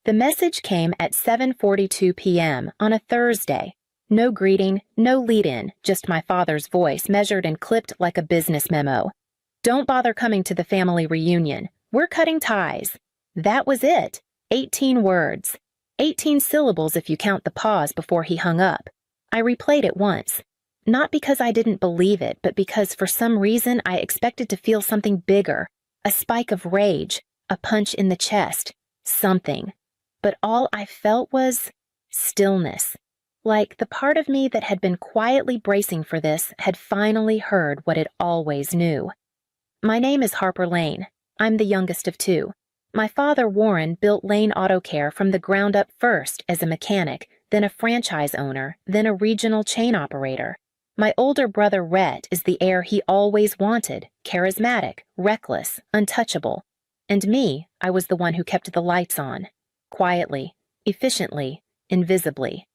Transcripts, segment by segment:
The message came at 7:42 p.m. on a Thursday. No greeting, no lead-in, just my father's voice measured and clipped like a business memo. Don't bother coming to the family reunion. We're cutting ties. That was it. 18 words. 18 syllables if you count the pause before he hung up. I replayed it once. Not because I didn't believe it, but because for some reason I expected to feel something bigger. A spike of rage, a punch in the chest, something. But all I felt was stillness. Like the part of me that had been quietly bracing for this had finally heard what it always knew. My name is Harper Lane. I'm the youngest of two. My father, Warren, built Lane Auto Care from the ground up first as a mechanic, then a franchise owner, then a regional chain operator. My older brother, Rhett, is the heir he always wanted, charismatic, reckless, untouchable. And me, I was the one who kept the lights on. Quietly, efficiently, invisibly.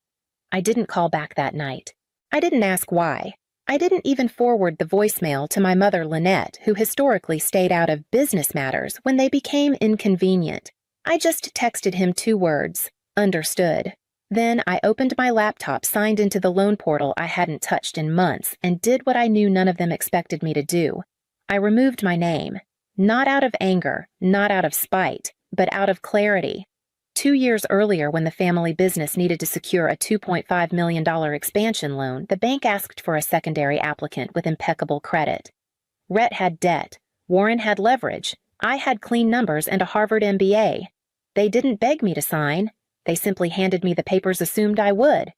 I didn't call back that night. I didn't ask why. I didn't even forward the voicemail to my mother, Lynette, who historically stayed out of business matters when they became inconvenient. I just texted him 2 words, understood. Then I opened my laptop, signed into the loan portal I hadn't touched in months, and did what I knew none of them expected me to do. I removed my name. Not out of anger, not out of spite, but out of clarity. 2 years earlier, when the family business needed to secure a $2.5 million expansion loan, the bank asked for a secondary applicant with impeccable credit. Rhett had debt. Warren had leverage. I had clean numbers and a Harvard MBA. They didn't beg me to sign. They simply handed me the papers assumed I would.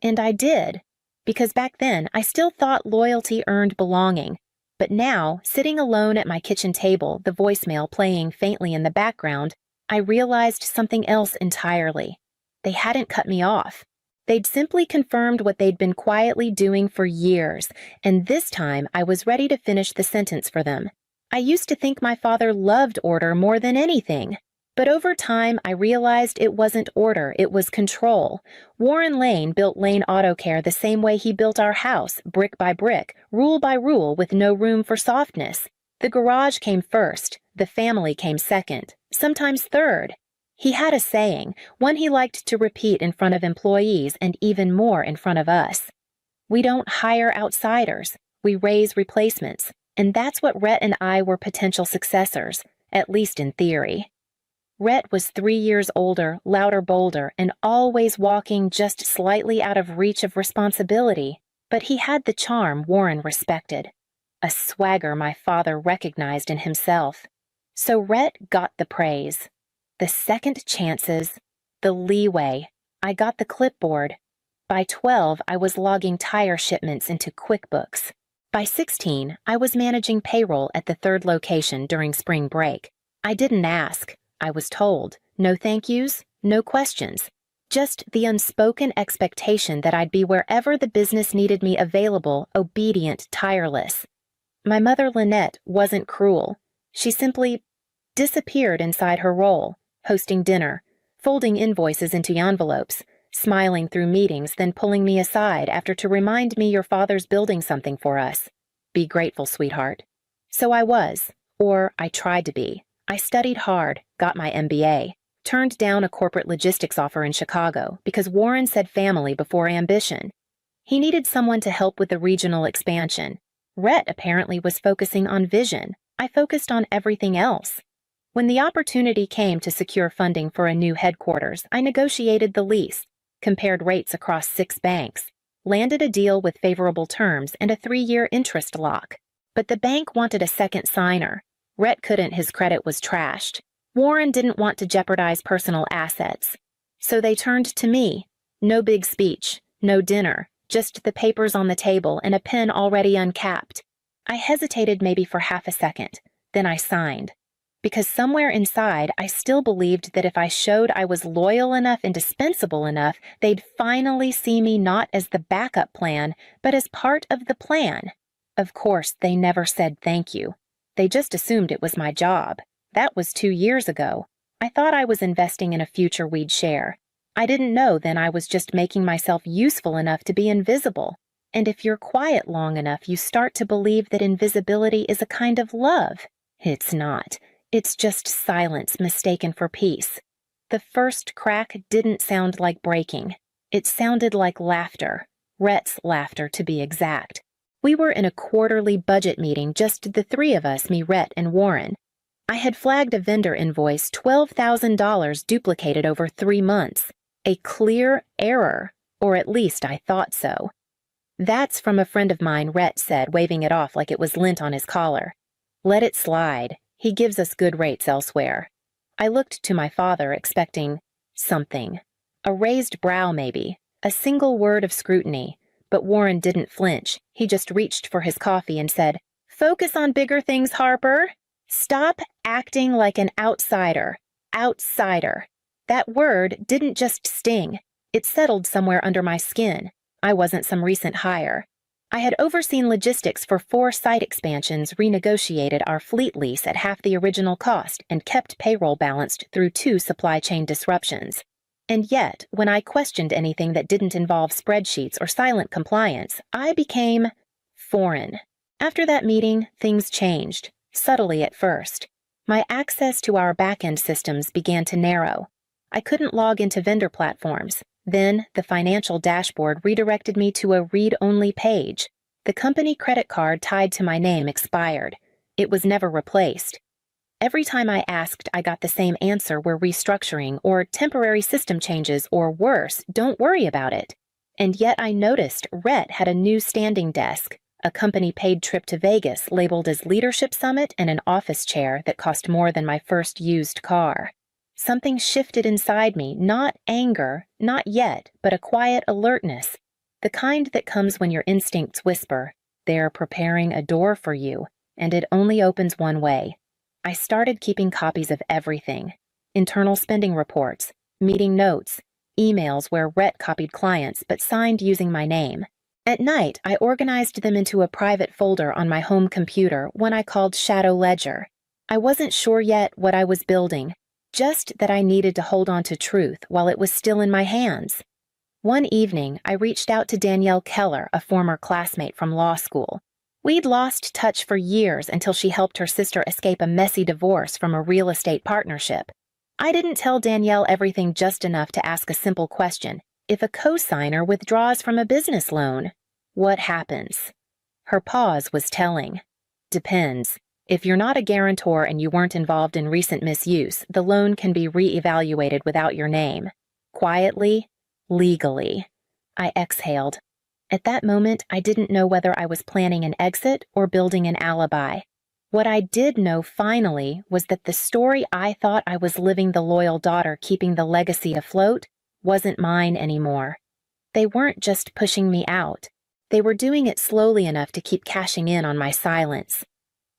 And I did. Because back then, I still thought loyalty earned belonging. But now, sitting alone at my kitchen table, the voicemail playing faintly in the background, I realized something else entirely. They hadn't cut me off. They'd simply confirmed what they'd been quietly doing for years, and this time I was ready to finish the sentence for them. I used to think my father loved order more than anything. But over time, I realized it wasn't order, it was control. Warren Lane built Lane Auto Care the same way he built our house, brick by brick, rule by rule, with no room for softness. The garage came first, the family came second, sometimes third. He had a saying, one he liked to repeat in front of employees and even more in front of us. We don't hire outsiders, we raise replacements. And that's what Rhett and I were potential successors, at least in theory. Rhett was 3 years older, louder, bolder, and always walking just slightly out of reach of responsibility, but he had the charm Warren respected. A swagger my father recognized in himself. So Rhett got the praise. The second chances, the leeway. I got the clipboard. By 12, I was logging tire shipments into QuickBooks. By 16, I was managing payroll at the 3rd location during spring break. I didn't ask. I was told. No thank yous, no questions. Just the unspoken expectation that I'd be wherever the business needed me available, obedient, tireless. My mother, Lynette, wasn't cruel. She simply disappeared inside her role, hosting dinner, folding invoices into envelopes, smiling through meetings, then pulling me aside after to remind me your father's building something for us. Be grateful, sweetheart. So I was, or I tried to be. I studied hard, got my MBA, turned down a corporate logistics offer in Chicago because Warren said family before ambition. He needed someone to help with the regional expansion. Rhett apparently was focusing on vision. I focused on everything else. When the opportunity came to secure funding for a new headquarters, I negotiated the lease, compared rates across 6 banks, landed a deal with favorable terms and a 3-year interest lock. But the bank wanted a second signer. Rhett couldn't, his credit was trashed. Warren didn't want to jeopardize personal assets. So they turned to me. No big speech, no dinner, just the papers on the table and a pen already uncapped. I hesitated maybe for half a second, then I signed. Because somewhere inside, I still believed that if I showed I was loyal enough and dispensable enough, they'd finally see me not as the backup plan, but as part of the plan. Of course, they never said thank you. They just assumed it was my job. That was 2 years ago. I thought I was investing in a future we'd share. I didn't know then I was just making myself useful enough to be invisible. And if you're quiet long enough, you start to believe that invisibility is a kind of love. It's not. It's just silence mistaken for peace. The first crack didn't sound like breaking. It sounded like laughter. Rhett's laughter, to be exact. We were in a quarterly budget meeting, just the three of us, me, Rhett, and Warren. I had flagged a vendor invoice, $12,000 duplicated over 3 months. A clear error, or at least I thought so. "That's from a friend of mine," Rhett said, waving it off like it was lint on his collar. "Let it slide. He gives us good rates elsewhere." I looked to my father, expecting something. A raised brow, maybe. A single word of scrutiny. But Warren didn't flinch. He just reached for his coffee and said, "Focus on bigger things, Harper. Stop acting like an outsider." Outsider. That word didn't just sting. It settled somewhere under my skin. I wasn't some recent hire. I had overseen logistics for 4 site expansions, renegotiated our fleet lease at half the original cost, and kept payroll balanced through 2 supply chain disruptions. And yet, when I questioned anything that didn't involve spreadsheets or silent compliance, I became foreign. After that meeting, things changed, subtly at first. My access to our back-end systems began to narrow. I couldn't log into vendor platforms. Then, the financial dashboard redirected me to a read-only page. The company credit card tied to my name expired. It was never replaced. Every time I asked, I got the same answer: "We're restructuring," or "temporary system changes," or worse, "Don't worry about it." And yet I noticed Rhett had a new standing desk, a company-paid trip to Vegas labeled as Leadership Summit, and an office chair that cost more than my first used car. Something shifted inside me, not anger, not yet, but a quiet alertness, the kind that comes when your instincts whisper, "They're preparing a door for you, and it only opens one way." I started keeping copies of everything: internal spending reports, meeting notes, emails where Rhett copied clients but signed using my name. At night, I organized them into a private folder on my home computer, one I called Shadow Ledger. I wasn't sure yet what I was building, just that I needed to hold on to truth while it was still in my hands. One evening, I reached out to Danielle Keller, a former classmate from law school. We'd lost touch for years until she helped her sister escape a messy divorce from a real estate partnership. I didn't tell Danielle everything, just enough to ask a simple question: if a co-signer withdraws from a business loan, what happens? Her pause was telling. Depends. If you're not a guarantor and you weren't involved in recent misuse, the loan can be re-evaluated without your name. Quietly, legally. I exhaled. At that moment, I didn't know whether I was planning an exit or building an alibi. What I did know finally was that the story I thought I was living, the loyal daughter keeping the legacy afloat, wasn't mine anymore. They weren't just pushing me out. They were doing it slowly enough to keep cashing in on my silence.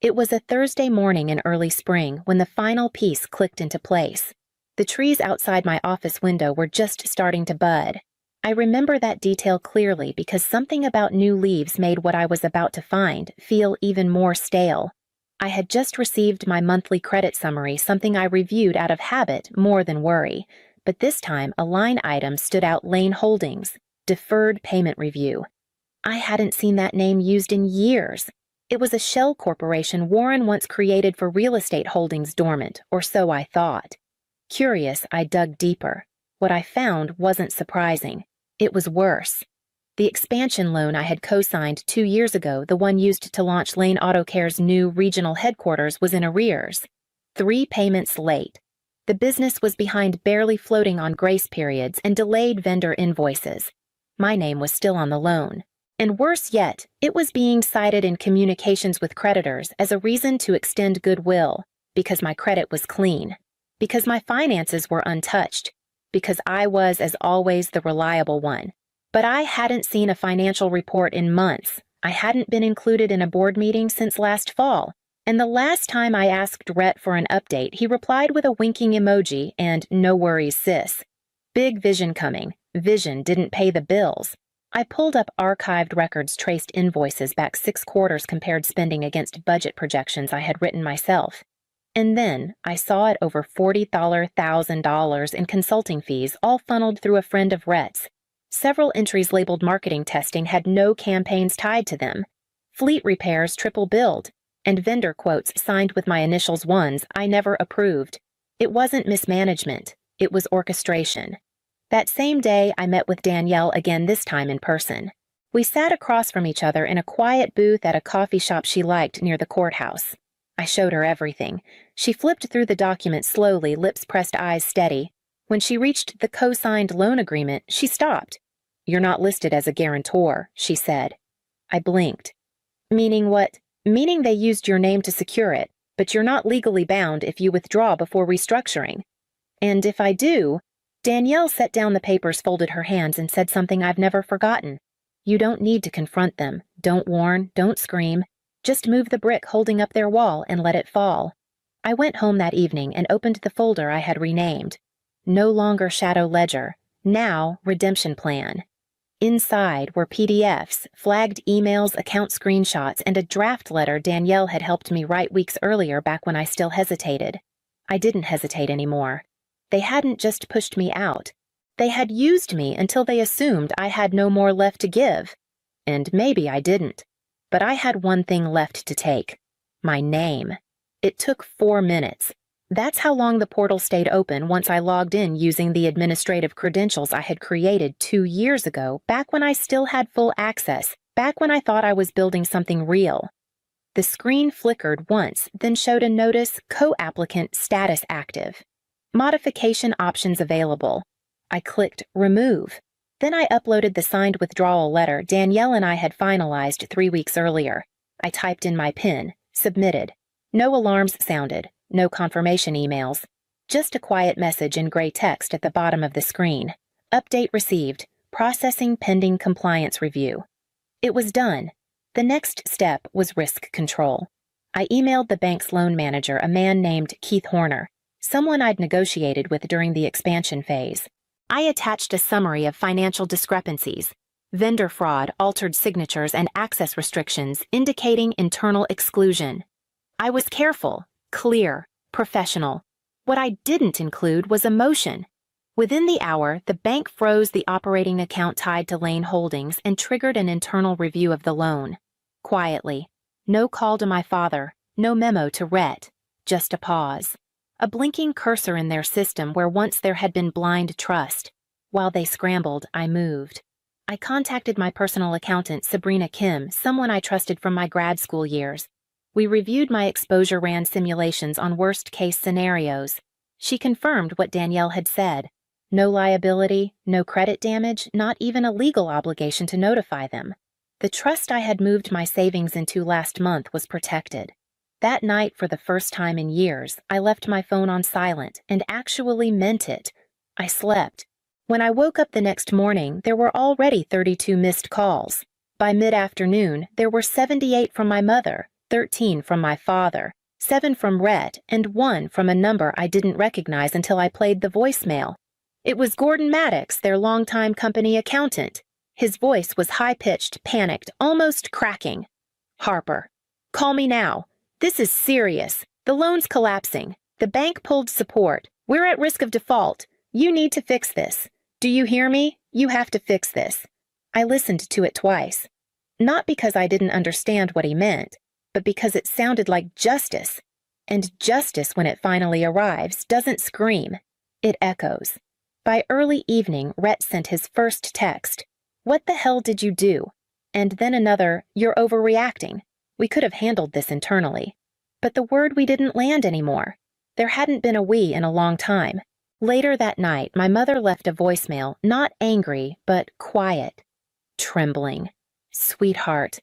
It was a Thursday morning in early spring when the final piece clicked into place. The trees outside my office window were just starting to bud. I remember that detail clearly because something about new leaves made what I was about to find feel even more stale. I had just received my monthly credit summary, something I reviewed out of habit more than worry, but this time a line item stood out: Lane Holdings, Deferred Payment Review. I hadn't seen that name used in years. It was a shell corporation Warren once created for real estate holdings dormant, or so I thought. Curious, I dug deeper. What I found wasn't surprising. It was worse. The expansion loan I had co-signed 2 years ago, the one used to launch Lane Auto Care's new regional headquarters, was in arrears. 3 payments late. The business was behind, barely floating on grace periods and delayed vendor invoices. My name was still on the loan. And worse yet, it was being cited in communications with creditors as a reason to extend goodwill, because my credit was clean, because my finances were untouched, because I was, as always, the reliable one. But I hadn't seen a financial report in months. I hadn't been included in a board meeting since last fall, and the last time I asked Rhett for an update, he replied with a winking emoji and "No worries, sis." Big vision coming. Vision didn't pay the bills. I pulled up archived records, traced invoices back 6 quarters, compared spending against budget projections I had written myself. And then I saw it: over $40,000 in consulting fees, all funneled through a friend of Rhett's. Several entries labeled marketing testing had no campaigns tied to them. Fleet repairs triple billed, and vendor quotes signed with my initials, ones I never approved. It wasn't mismanagement. It was orchestration. That same day, I met with Danielle again, this time in person. We sat across from each other in a quiet booth at a coffee shop she liked near the courthouse. I showed her everything. She flipped through the document slowly, lips pressed, eyes steady. When she reached the co-signed loan agreement, she stopped. "You're not listed as a guarantor," she said. I blinked. "Meaning what?" "Meaning they used your name to secure it, but you're not legally bound if you withdraw before restructuring." "And if I do?" Danielle set down the papers, folded her hands, and said something I've never forgotten. "You don't need to confront them. Don't warn, don't scream. Just move the brick holding up their wall and let it fall." I went home that evening and opened the folder I had renamed. No longer Shadow Ledger, now Redemption Plan. Inside were PDFs, flagged emails, account screenshots, and a draft letter Danielle had helped me write weeks earlier, back when I still hesitated. I didn't hesitate anymore. They hadn't just pushed me out. They had used me until they assumed I had no more left to give. And maybe I didn't. But I had one thing left to take. My name. It took 4 minutes. That's how long the portal stayed open once I logged in using the administrative credentials I had created 2 years ago, back when I still had full access, back when I thought I was building something real. The screen flickered once, then showed a notice: co-applicant status active. Modification options available. I clicked remove. Then I uploaded the signed withdrawal letter Danielle and I had finalized 3 weeks earlier. I typed in my PIN, submitted. No alarms sounded, no confirmation emails. Just a quiet message in gray text at the bottom of the screen. Update received. Processing pending compliance review. It was done. The next step was risk control. I emailed the bank's loan manager, a man named Keith Horner, someone I'd negotiated with during the expansion phase. I attached a summary of financial discrepancies, vendor fraud, altered signatures, and access restrictions indicating internal exclusion. I was careful, clear, professional. What I didn't include was emotion. Within the hour, the bank froze the operating account tied to Lane Holdings and triggered an internal review of the loan. Quietly. No call to my father, no memo to Rhett, just a pause. A blinking cursor in their system where once there had been blind trust. While they scrambled, I moved. I contacted my personal accountant, Sabrina Kim, someone I trusted from my grad school years. We reviewed my exposure, ran simulations on worst-case scenarios. She confirmed what Danielle had said. No liability, no credit damage, not even a legal obligation to notify them. The trust I had moved my savings into last month was protected. That night, for the first time in years, I left my phone on silent and actually meant it. I slept. When I woke up the next morning, there were already 32 missed calls. By mid-afternoon, there were 78 from my mother, 13 from my father, 7 from Rhett, and 1 from a number I didn't recognize until I played the voicemail. It was Gordon Maddox, their longtime company accountant. His voice was high-pitched, panicked, almost cracking. "Harper, call me now. This is serious. The loan's collapsing. The bank pulled support. We're at risk of default. You need to fix this. Do you hear me? You have to fix this." I listened to it twice. Not because I didn't understand what he meant, but because it sounded like justice. And justice, when it finally arrives, doesn't scream. It echoes. By early evening, Rhett sent his first text. "What the hell did you do?" And then another, "You're overreacting. We could have handled this internally." But the word "we" didn't land anymore. There hadn't been a "we" in a long time. Later that night, my mother left a voicemail, not angry, but quiet. Trembling. "Sweetheart,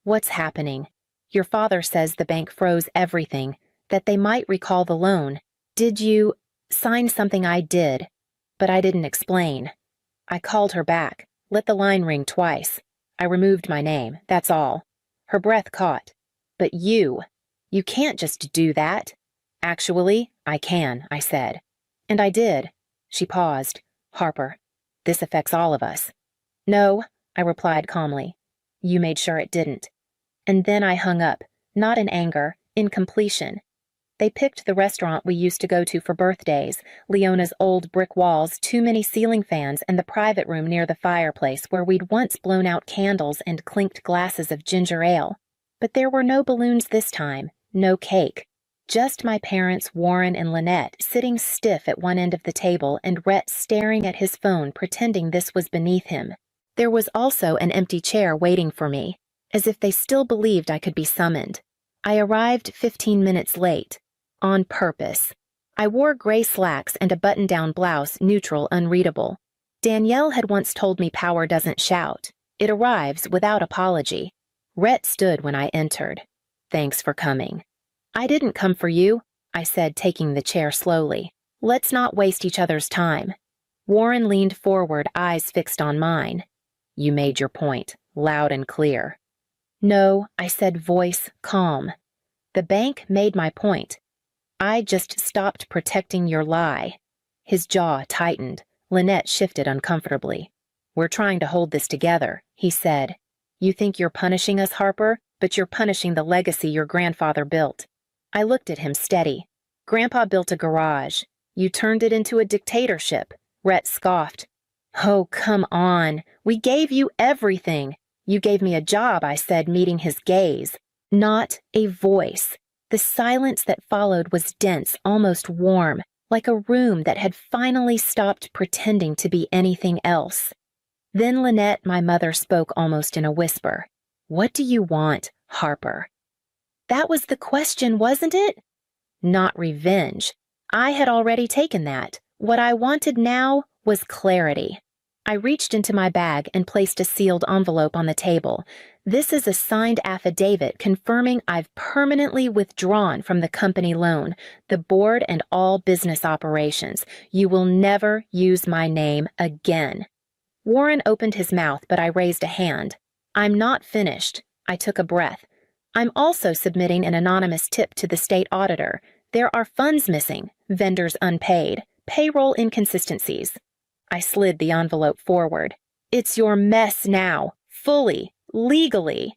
what's happening? Your father says the bank froze everything, that they might recall the loan. Did you sign something?" I did, but I didn't explain. I called her back, let the line ring twice. I removed my name, that's all. Her breath caught. "But you can't just do that." "Actually, I can," I said. And I did. She paused. "Harper, this affects all of us." "No," I replied calmly. "You made sure it didn't." And then I hung up, not in anger, in completion. They picked the restaurant we used to go to for birthdays, Leona's old brick walls, too many ceiling fans, and the private room near the fireplace where we'd once blown out candles and clinked glasses of ginger ale. But there were no balloons this time, no cake. Just my parents, Warren and Lynette, sitting stiff at one end of the table and Rhett staring at his phone pretending this was beneath him. There was also an empty chair waiting for me, as if they still believed I could be summoned. I arrived 15 minutes late. On purpose. I wore gray slacks and a button-down blouse, neutral, unreadable. Danielle had once told me power doesn't shout. It arrives without apology. Rhett stood when I entered. Thanks for coming. I didn't come for you, I said, taking the chair slowly. Let's not waste each other's time. Warren leaned forward, eyes fixed on mine. You made your point, loud and clear. No, I said, voice calm. The bank made my point. I just stopped protecting your lie. His jaw tightened. Lynette shifted uncomfortably. We're trying to hold this together, he said. You think you're punishing us, Harper, but you're punishing the legacy your grandfather built. I looked at him steady. Grandpa built a garage. You turned it into a dictatorship. Rhett scoffed. Oh, come on. We gave you everything. You gave me a job, I said, meeting his gaze. Not a voice. The silence that followed was dense, almost warm, like a room that had finally stopped pretending to be anything else. Then Lynette, my mother, spoke almost in a whisper. What do you want, Harper? That was the question, wasn't it? Not revenge. I had already taken that. What I wanted now was clarity. I reached into my bag and placed a sealed envelope on the table. This is a signed affidavit confirming I've permanently withdrawn from the company loan, the board, and all business operations. You will never use my name again. Warren opened his mouth, but I raised a hand. I'm not finished. I took a breath. I'm also submitting an anonymous tip to the state auditor. There are funds missing, vendors unpaid, payroll inconsistencies. I slid the envelope forward. It's your mess now, fully, legally.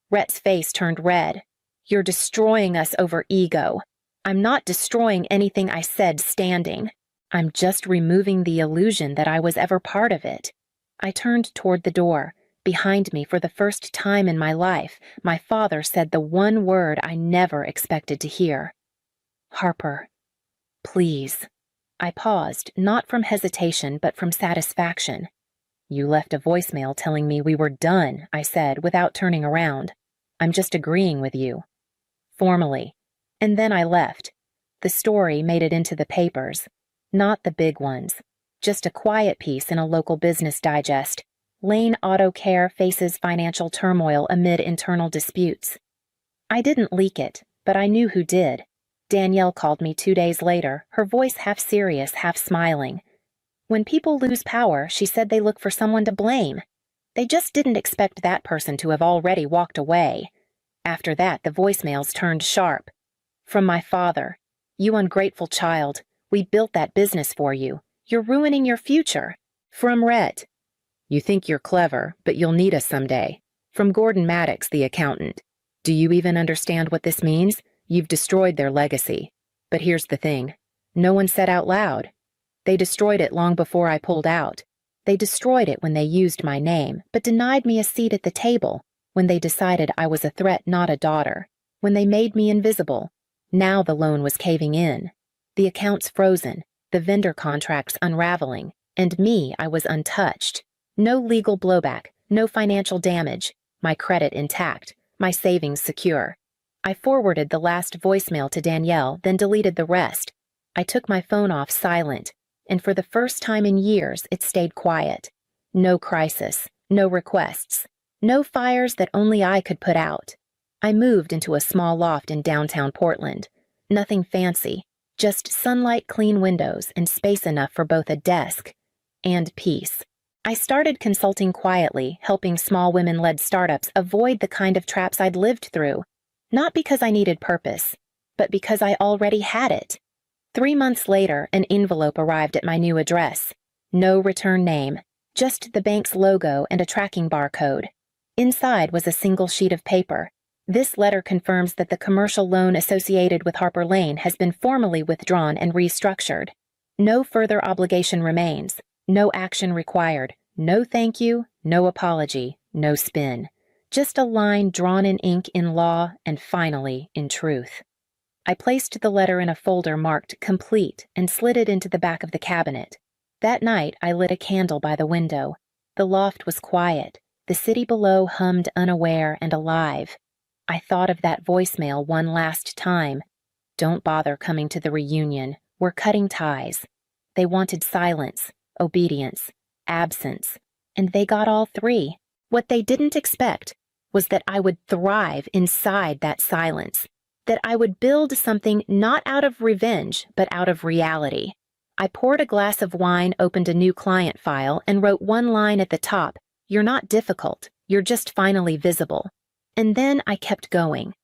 Rhett's face turned red. You're destroying us over ego. I'm not destroying anything I said standing. I'm just removing the illusion that I was ever part of it. I turned toward the door. Behind me, for the first time in my life, my father said the one word I never expected to hear. Harper, please. I paused, not from hesitation, but from satisfaction. You left a voicemail telling me we were done, I said, without turning around. I'm just agreeing with you. Formally. And then I left. The story made it into the papers. Not the big ones. Just a quiet piece in a local business digest. Lane Auto Care faces financial turmoil amid internal disputes. I didn't leak it, but I knew who did. Danielle called me 2 days later, her voice half serious, half smiling. When people lose power, she said they look for someone to blame. They just didn't expect that person to have already walked away. After that, the voicemails turned sharp. From my father. You ungrateful child. We built that business for you. You're ruining your future. From Rhett. You think you're clever, but you'll need us someday. From Gordon Maddox, the accountant. Do you even understand what this means? You've destroyed their legacy. But here's the thing. No one said out loud. They destroyed it long before I pulled out. They destroyed it when they used my name, but denied me a seat at the table, when they decided I was a threat, not a daughter, when they made me invisible. Now the loan was caving in. The accounts frozen, the vendor contracts unraveling, and me, I was untouched. No legal blowback, no financial damage, my credit intact, my savings secure. I forwarded the last voicemail to Danielle, then deleted the rest. I took my phone off silent, and for the first time in years, it stayed quiet. No crisis, no requests, no fires that only I could put out. I moved into a small loft in downtown Portland. Nothing fancy, just sunlight, clean windows, and space enough for both a desk and peace. I started consulting quietly, helping small women-led startups avoid the kind of traps I'd lived through. Not because I needed purpose, but because I already had it. 3 months later, an envelope arrived at my new address. No return name, just the bank's logo and a tracking barcode. Inside was a single sheet of paper. This letter confirms that the commercial loan associated with Harper Lane has been formally withdrawn and restructured. No further obligation remains. No action required. No thank you, no apology, no spin. Just a line drawn in ink in law and finally in truth. I placed the letter in a folder marked Complete and slid it into the back of the cabinet. That night, I lit a candle by the window. The loft was quiet. The city below hummed unaware and alive. I thought of that voicemail one last time. Don't bother coming to the reunion. We're cutting ties. They wanted silence, obedience, absence, and they got all three. What they didn't expect was that I would thrive inside that silence, that I would build something not out of revenge, but out of reality. I poured a glass of wine, opened a new client file, and wrote one line at the top, "You're not difficult, you're just finally visible." And then I kept going.